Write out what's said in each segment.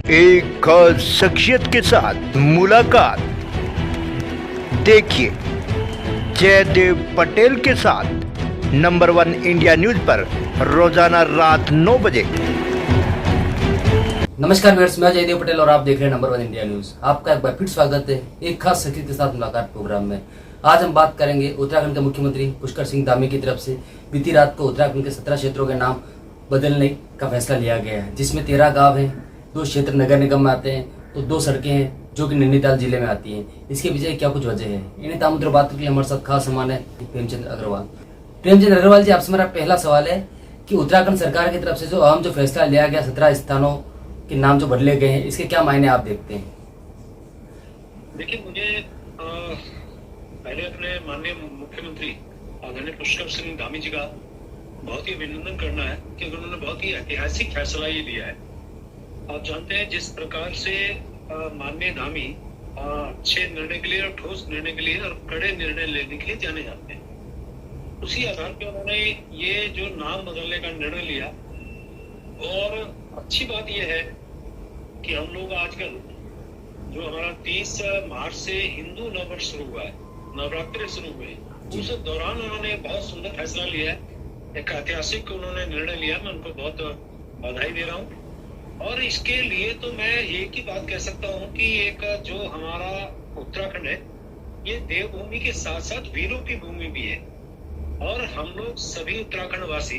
एक खास शख्सियत के साथ मुलाकात। देखिए जयदेव पटेल के साथ नंबर 1 इंडिया न्यूज पर रोजाना रात 9 बजे। नमस्कार व्यूअर्स, मैं जयदेव पटेल और आप देख रहे हैं नंबर 1 इंडिया न्यूज। आपका एक बार फिर स्वागत है एक खास शख्सियत के साथ मुलाकात प्रोग्राम में। आज हम बात करेंगे उत्तराखंड के मुख्यमंत्री पुष्कर सिंह धामी की तरफ से बीती रात को उत्तराखंड के 17 क्षेत्रों के नाम बदलने का फैसला लिया गया है, जिसमें 13 गांव हैं, 2 क्षेत्र नगर निगम में आते हैं, तो 2 सड़कें हैं जो कि नैनीताल जिले में आती हैं। इसके पीछे क्या कुछ वजह है, इन्हें तामुद्र बातों के लिए हमारे साथ खास मेहमान है प्रेमचंद अग्रवाल। प्रेमचंद अग्रवाल जी, आपसे मेरा पहला सवाल है कि उत्तराखंड सरकार की तरफ से जो अहम जो फैसला लिया गया, 17 स्थानों के नाम जो बदले गए हैं, इसके क्या मायने आप देखते हैं? देखिए, मुझे पहले अपने माननीय मुख्यमंत्री आदरणीय पुष्कर सिंह धामी जी का बहुत ही अभिनंदन करना है कि उन्होंने बहुत ही ऐतिहासिक फैसला ये लिया है। आप जानते हैं जिस प्रकार से माननीय धामी अच्छे निर्णय के लिए और ठोस निर्णय के लिए और कड़े निर्णय लेने के लिए जाने जाते हैं, उसी आधार पर उन्होंने ये जो नाम बदलने का निर्णय लिया। और अच्छी बात यह है कि हम लोग आजकल जो हमारा 30 मार्च से हिंदू नववर्ष शुरू हुआ है, नवरात्रि शुरू हुए, उस दौरान उन्होंने बहुत सुंदर फैसला लिया है, एक ऐतिहासिक उन्होंने निर्णय लिया। मैं उनको बहुत बधाई दे रहा हूँ। और इसके लिए तो मैं एक ही बात कह सकता हूँ कि एक जो हमारा उत्तराखंड है, ये देवभूमि के साथ साथ वीरों की भूमि भी है। और हम लोग सभी उत्तराखंड वासी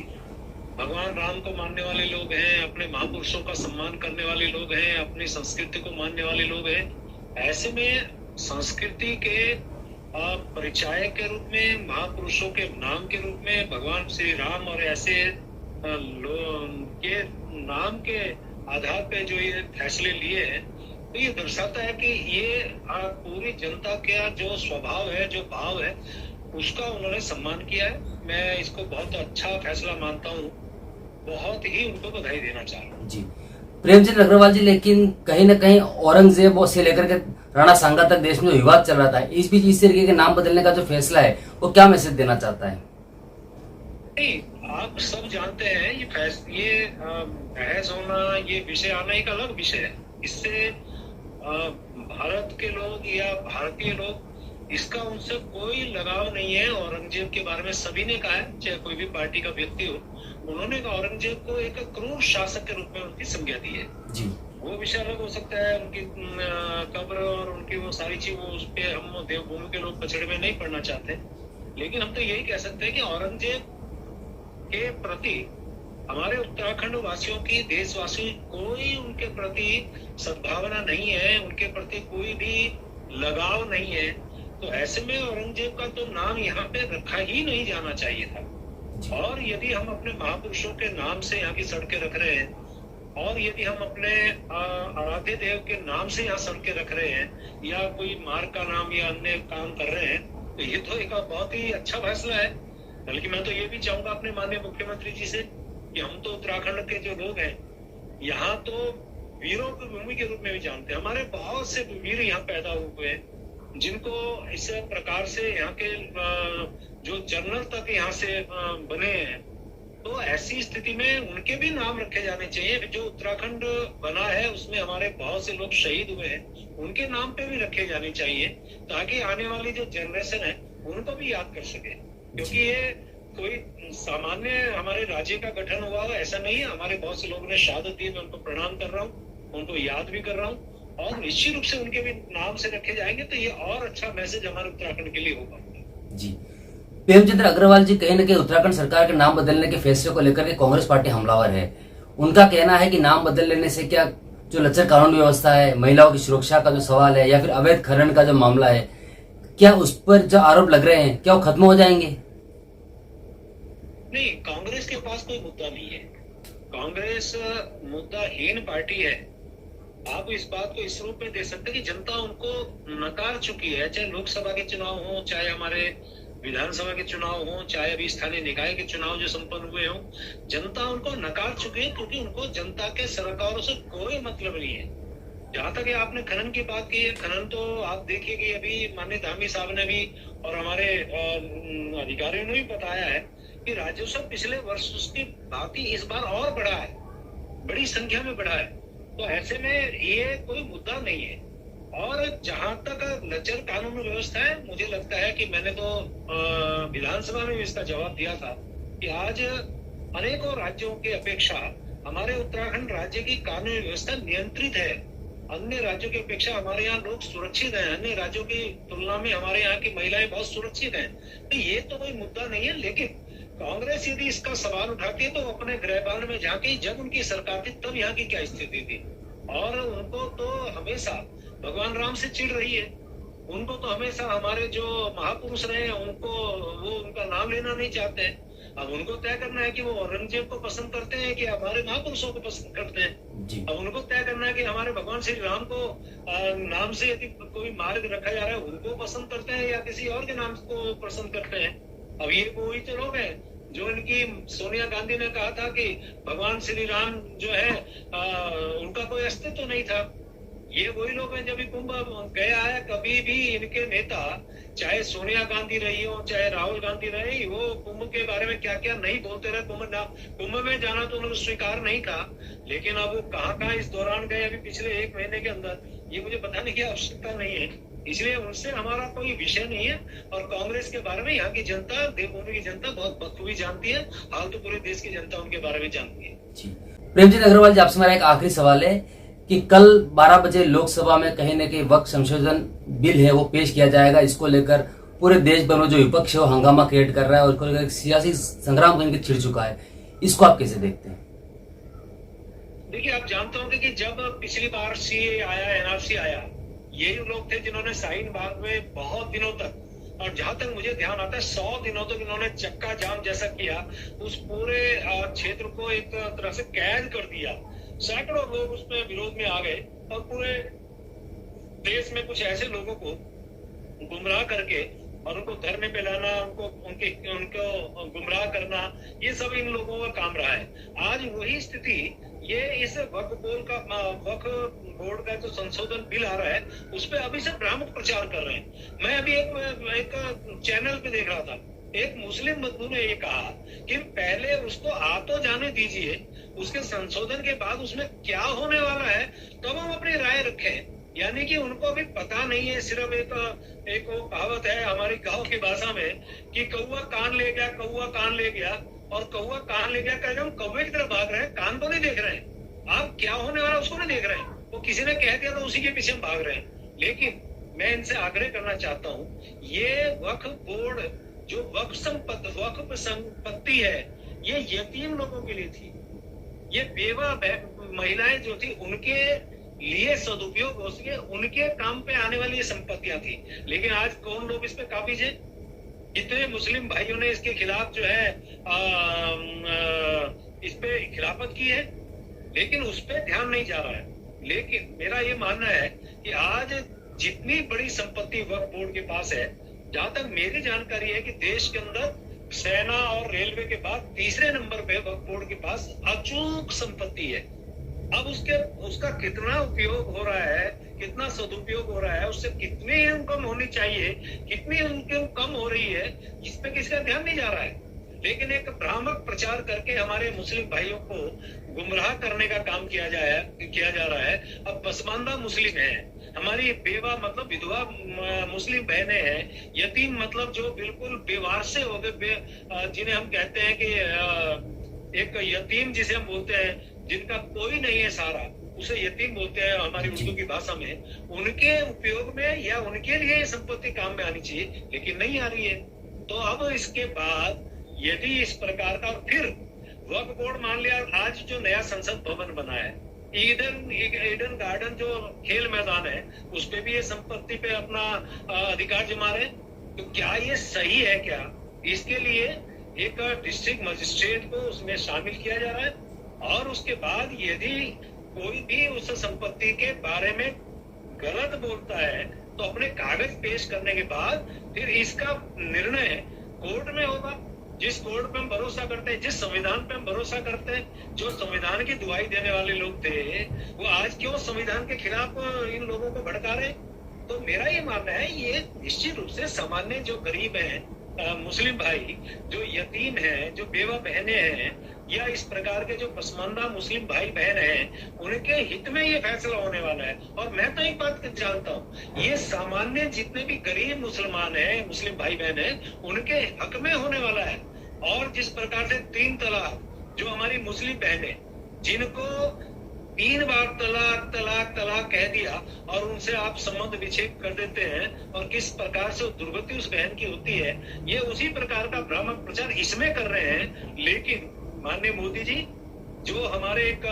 भगवान राम को मानने वाले लोग हैं, अपने महापुरुषों का सम्मान करने वाले लोग हैं, अपनी संस्कृति को मानने वाले लोग हैं। ऐसे में संस्कृति के परिचय के रूप में, महापुरुषों के नाम के रूप में भगवान श्री राम और ऐसे के नाम के आधार पे जो ये फैसले लिए हैं, तो ये दर्शाता है कि ये पूरी जनता का जो स्वभाव है, जो भाव है, उसका उन्होंने सम्मान किया है। मैं इसको बहुत अच्छा फैसला मानता हूँ, बहुत ही उनको बधाई देना चाह रहा हूँ जी। प्रेमचंद अग्रवाल जी, लेकिन कहीं ना कहीं औरंगजेब से लेकर के राणा सांगा तक देश में जो विवाद चल रहा था, इस बीच इस तरीके के नाम बदलने का जो फैसला है, वो क्या मैसेज देना चाहता है? नहीं, आप सब जानते हैं ये बहस होना, ये विषय आना एक अलग विषय है। इससे भारत के लोग या भारतीय लोग, इसका उनसे कोई लगाव नहीं है। औरंगजेब के बारे में सभी ने कहा है, चाहे कोई भी पार्टी का व्यक्ति हो, उन्होंने औरंगजेब को एक क्रूर शासक के रूप में उनकी संज्ञा दी है जी। वो विषय अलग हो सकता है, उनकी कब्र और उनकी वो सारी चीज, वो उस पे हम देवभूमि के लोग पछड़े में नहीं पड़ना चाहते, लेकिन हम तो यही कह सकते हैं कि औरंगजेब के प्रति हमारे उत्तराखंड वासियों की, देशवासियों कोई उनके प्रति सद्भावना नहीं है, उनके प्रति कोई भी लगाव नहीं है। तो ऐसे में औरंगजेब का तो नाम यहाँ पे रखा ही नहीं जाना चाहिए था। और यदि हम अपने महापुरुषों के नाम से यहाँ की सड़कें रख रहे हैं, और यदि हम अपने आराध्य देव के नाम से यहाँ सड़कें रख रहे हैं, या कोई मार्ग का नाम या अन्य काम कर रहे हैं, तो ये तो एक बहुत ही अच्छा फैसला है। बल्कि मैं तो ये भी चाहूंगा अपने माननीय मुख्यमंत्री जी से कि हम तो उत्तराखंड के जो लोग हैं, यहाँ तो वीरों की भूमि के रूप में भी जानते हैं। हमारे बहुत से वीर यहाँ पैदा हुए हैं, जिनको इस प्रकार से यहाँ के जो जनरल तक यहाँ से बने हैं। तो ऐसी स्थिति में उनके भी नाम रखे जाने चाहिए। जो उत्तराखंड बना है उसमें हमारे बहुत से लोग शहीद हुए हैं, उनके नाम पे भी रखे जाने चाहिए, ताकि आने वाली जो जनरेशन है उनको भी याद कर सके। क्योंकि ये कोई सामान्य हमारे राज्य का गठन हुआ ऐसा नहीं है। हमारे बहुत से लोगों ने शहादत दी, मैं उनको प्रणाम कर रहा हूँ, उनको याद भी कर रहा हूँ, और निश्चित रूप से उनके भी नाम से रखे जाएंगे तो ये और अच्छा मैसेज हमारे उत्तराखंड के लिए होगा जी। प्रेमचंद अग्रवाल जी, कहीं ना कहीं उत्तराखंड सरकार के नाम बदलने के फैसले को लेकर के कांग्रेस पार्टी हमलावर है। उनका कहना है कि नाम बदल लेने से क्या जो लचर कानून व्यवस्था है, महिलाओं की सुरक्षा का जो सवाल है, या फिर अवैध खनन का जो मामला है, क्या उस पर जो आरोप लग रहे हैं, क्या वो खत्म हो जाएंगे? नहीं, कांग्रेस के पास कोई मुद्दा नहीं है। कांग्रेस मुद्दाहीन पार्टी है। आप इस बात को इस रूप में दे सकते हैं कि जनता उनको नकार चुकी है। चाहे लोकसभा के चुनाव हो, चाहे हमारे विधानसभा के चुनाव हो, चाहे अभी स्थानीय निकाय के चुनाव जो संपन्न हुए हो, जनता उनको नकार चुकी है, क्योंकि उनको जनता के सरकारों से कोई मतलब नहीं है। जहां तक आपने खनन की बात की है, खनन तो आप देखिए कि अभी माननीय धामी साहब ने भी और हमारे अधिकारियों ने भी बताया है कि राजस्व पिछले वर्ष की भांति इस बार और बढ़ा है, बड़ी संख्या में बढ़ा है। तो ऐसे में ये कोई मुद्दा नहीं है। और जहां तक लचर कानून व्यवस्था है, मुझे लगता है कि मैंने तो विधानसभा में भी इसका जवाब दिया था कि आज अनेकों राज्यों की अपेक्षा हमारे उत्तराखंड राज्य की कानून व्यवस्था नियंत्रित है। अन्य राज्यों की अपेक्षा हमारे यहाँ लोग सुरक्षित हैं, अन्य राज्यों की तुलना में हमारे यहाँ की महिलाएं बहुत सुरक्षित हैं। तो ये तो कोई मुद्दा नहीं है। लेकिन कांग्रेस यदि इसका सवाल उठाती है तो अपने गृहबान में झांके, जब उनकी सरकार थी तब यहाँ की क्या स्थिति थी। और उनको तो हमेशा भगवान राम से चिढ़ रही है, उनको तो हमेशा हमारे जो महापुरुष रहे हैं उनको वो उनका नाम लेना नहीं चाहते हैं। अब उनको तय करना है कि वो औरंगजेब को पसंद करते हैं कि हमारे महापुरुषों को पसंद करते हैं। अब उनको तय करना है कि हमारे भगवान श्री राम को नाम से यदि कोई मार्ग रखा जा रहा है उनको पसंद करते हैं या किसी और के नाम को पसंद करते हैं। अब ये वही तो लोग हैं जो इनकी सोनिया गांधी ने कहा था कि भगवान श्री राम जो है उनका कोई अस्तित्व तो नहीं था। ये वही लोग हैं जब भी कुंभ गया है, कभी भी इनके नेता चाहे सोनिया गांधी रही हो चाहे राहुल गांधी रही, वो कुंभ के बारे में क्या क्या नहीं बोलते रहे। कुंभ में जाना तो उन्होंने स्वीकार नहीं था, लेकिन अब वो कहाँ इस दौरान गए अभी पिछले 1 महीने के अंदर, ये मुझे बताने की आवश्यकता नहीं है। इसलिए उनसे हमारा कोई विषय नहीं है। और कांग्रेस के बारे में यहाँ की जनता, देवभूमि की जनता बहुत बखूबी जानती है। हाल तो पूरे देश की जनता उनके बारे में जानती है। जी प्रेमचंद अग्रवाल जी, आपसे मेरा एक आखिरी सवाल है कि कल 12 बजे लोकसभा में कहीं न कहीं वक्त संशोधन बिल है वो पेश किया जाएगा। इसको लेकर पूरे देश भर में जो विपक्ष है वो हंगामा क्रिएट कर रहा है और इसको लेकर सियासी संग्राम कहीं छिड़ चुका है। इसको आप कैसे देखते हैं? देखिए, आप जानते होंगे कि जब पिछली बार सीए आया, एनआरसी आया, यही लोग थे जिन्होंने शाहीन बाग में बहुत दिनों तक, और जहां तक मुझे ध्यान आता है 100 दिनों तक इन्होंने चक्का जाम जैसा किया, उस पूरे क्षेत्र को एक तरह से कैद कर दिया। सैकड़ों लोग उसमें विरोध में आ गए और पूरे देश में कुछ ऐसे लोगों को गुमराह करके और उनको धरने पे लाना, उनको गुमराह करना, ये सब इन लोगों का काम रहा है। आज वही स्थिति ये इस वक्फ बोर्ड का जो संशोधन बिल आ रहा है उस पर अभी से भ्रामक प्रचार कर रहे हैं। मैं अभी एक चैनल पे देख रहा था, एक मुस्लिम बंधु ने ये कहा कि पहले उसको आ तो जाने दीजिए, उसके संशोधन के बाद उसमें क्या होने वाला है तब हम अपनी राय रखें। यानी कि उनको अभी पता नहीं है। सिर्फ एक वो कहावत है हमारी गांव की भाषा में कि कौवा कान ले गया, कौवा कान ले गया, और कौवा कान ले गया कर हम कौवे की तरफ भाग रहे हैं, कान को नहीं देख रहे हैं। आप क्या होने वाला उसको नहीं देख रहे हैं। वो किसी ने कह दिया तो उसी के पीछे हम भाग रहे हैं। लेकिन मैं इनसे आग्रह करना चाहता हूँ, ये वक्फ बोर्ड जो वक्फ संपत्ति है ये यतीम लोगों के लिए थी, ये बेवा महिलाएं जो थी उनके लिए सदुपयोग हो सके, उनके काम पे आने वाली ये संपत्तियां थी। लेकिन आज कौन लोग इस पे काबिज है? जितने मुस्लिम भाइयों ने इसके खिलाफ जो है इस पे खिलाफत की है, लेकिन उस पे ध्यान नहीं जा रहा है। लेकिन मेरा ये मानना है कि आज जितनी बड़ी संपत्ति वक्फ बोर्ड के पास है, जहां तक मेरी जानकारी है कि देश के अंदर सेना और रेलवे के बाद तीसरे नंबर पे वक्फ बोर्ड के पास अचूक संपत्ति है। अब उसका कितना उपयोग हो रहा है, कितना सदुपयोग हो रहा है, उससे कितनी इनकम होनी चाहिए, कितनी इनकम कम हो रही है, इस पे किसी का ध्यान नहीं जा रहा है। लेकिन एक भ्रामक प्रचार करके हमारे मुस्लिम भाइयों को गुमराह करने का काम किया जा रहा है। अब पसमानदा मुस्लिम है, हमारी बेवा मतलब विधवा मुस्लिम बहनें हैं, यतीम मतलब जो बिल्कुल बेवारसे हो गए, जिन्हें हम कहते हैं कि एक यतीम जिसे हम बोलते हैं, जिनका कोई नहीं है सहारा, उसे यतीम बोलते हैं हमारी उर्दू की भाषा में। उनके उपयोग में या उनके लिए ये संपत्ति काम में आनी चाहिए, लेकिन नहीं आ रही है। तो अब इसके बाद यदि इस प्रकार का, फिर वक्फ बोर्ड मान लिया, आज जो नया संसद भवन बना है, ईडन गार्डन जो खेल मैदान है, उस पे भी ये संपत्ति पे अपना अधिकार जमा रहे। तो क्या ये सही है? क्या इसके लिए एक डिस्ट्रिक्ट मजिस्ट्रेट को उसमें शामिल किया जा रहा है? और उसके बाद यदि कोई भी उस संपत्ति के बारे में गलत बोलता है तो अपने कागज पेश करने के बाद फिर इसका निर्णय कोर्ट में होगा। जिस कोर्ट पे हम भरोसा करते हैं, जिस संविधान पे हम भरोसा करते हैं, जो संविधान की दुहाई देने वाले लोग थे, वो आज क्यों संविधान के खिलाफ इन लोगों को भड़का रहे? तो मेरा ये मानना है, ये निश्चित रूप से सामान्य जो गरीब हैं, मुस्लिम भाई जो यतीम हैं, जो बेवा बहनें हैं, या इस प्रकार के जो पसमानदा मुस्लिम भाई बहन हैं उनके हित में ये फैसला होने वाला है। और मैं तो एक बात जानता हूँ, ये सामान्य जितने भी गरीब मुसलमान हैं, मुस्लिम भाई बहन हैं, उनके हक में होने वाला है। और जिस प्रकार से 3 तलाक जो हमारी मुस्लिम बहनें जिनको 3 बार तलाक तलाक तलाक कह दिया और उनसे आप संबंध विच्छेद कर देते हैं और किस प्रकार से दुर्गति उस बहन की होती है, ये उसी प्रकार का भ्रामक प्रचार इसमें कर रहे हैं। लेकिन माननीय मोदी जी जो हमारे एक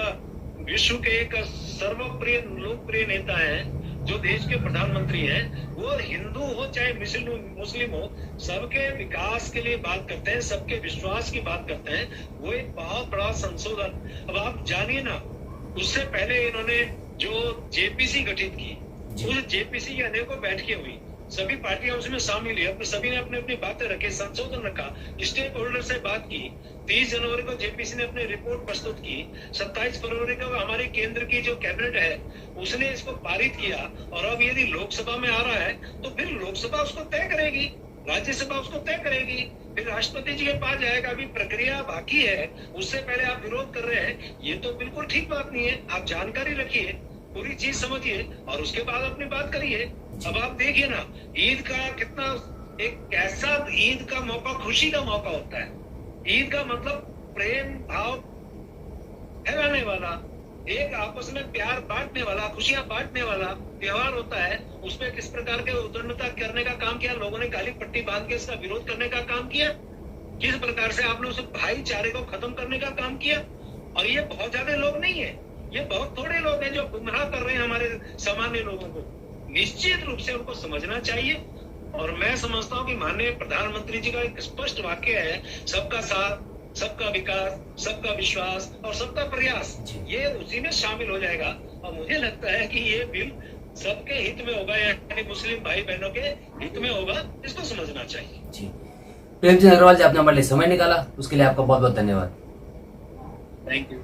विश्व के एक सर्वप्रिय लोकप्रिय नेता हैं, जो देश के प्रधानमंत्री हैं, वो हिंदू हो चाहे मुस्लिम हो, सबके विकास के लिए बात करते हैं, सबके विश्वास की बात करते हैं। वो एक बहुत बड़ा संशोधन, अब आप जानिए ना, उससे पहले इन्होंने जो जेपीसी गठित की, उस जेपीसी की अनेकों बैठकें हुई, सभी पार्टियां उसमें शामिल हुई, अपने सभी ने अपने अपनी बातें रखी, संशोधन रखा, स्टेक होल्डर से बात की। 30 जनवरी को जेपीसी ने अपनी रिपोर्ट प्रस्तुत की। 27 फरवरी को हमारे केंद्र की जो कैबिनेट है उसने इसको पारित किया। और अब यदि लोकसभा में आ रहा है तो फिर लोकसभा उसको तय करेगी, राज्यसभा उसको तय करेगी, फिर राष्ट्रपति जी के पास जाएगा। अभी प्रक्रिया बाकी है, उससे पहले आप विरोध कर रहे हैं, ये तो बिल्कुल ठीक बात नहीं है। आप जानकारी रखिए, पूरी चीज समझिए और उसके बाद अपनी बात करिए। अब आप देखिए ना, ईद का कितना एक ऐसा ईद का मौका खुशी का मौका होता है। ईद का मतलब प्रेम भाव फैलाने वाला, एक आपस में प्यार बांटने वाला, खुशियां बांटने वाला त्योहार होता है। उसमें किस प्रकार के उद्दंडता करने का काम किया, लोगों ने काली पट्टी बांध के इसका विरोध करने का काम किया, किस प्रकार से आपने उस भाईचारे को खत्म करने का काम किया। और ये बहुत ज्यादा लोग नहीं है, ये बहुत थोड़े लोग हैं जो गुमराह कर रहे हैं हमारे सामान्य लोगों को। निश्चित रूप से उनको समझना चाहिए। और मैं समझता हूँ कि माननीय प्रधानमंत्री जी का एक स्पष्ट वाक्य है, सबका साथ, सबका विकास, सबका विश्वास और सबका प्रयास, ये उसी में शामिल हो जाएगा। और मुझे लगता है कि ये बिल सबके हित में होगा, यानी मुस्लिम भाई बहनों के हित में होगा, इसको समझना चाहिए। जी, प्रेम चंद अग्रवाल जी, आपने हमारे लिए समय निकाला, उसके लिए आपका बहुत बहुत धन्यवाद। Thank you.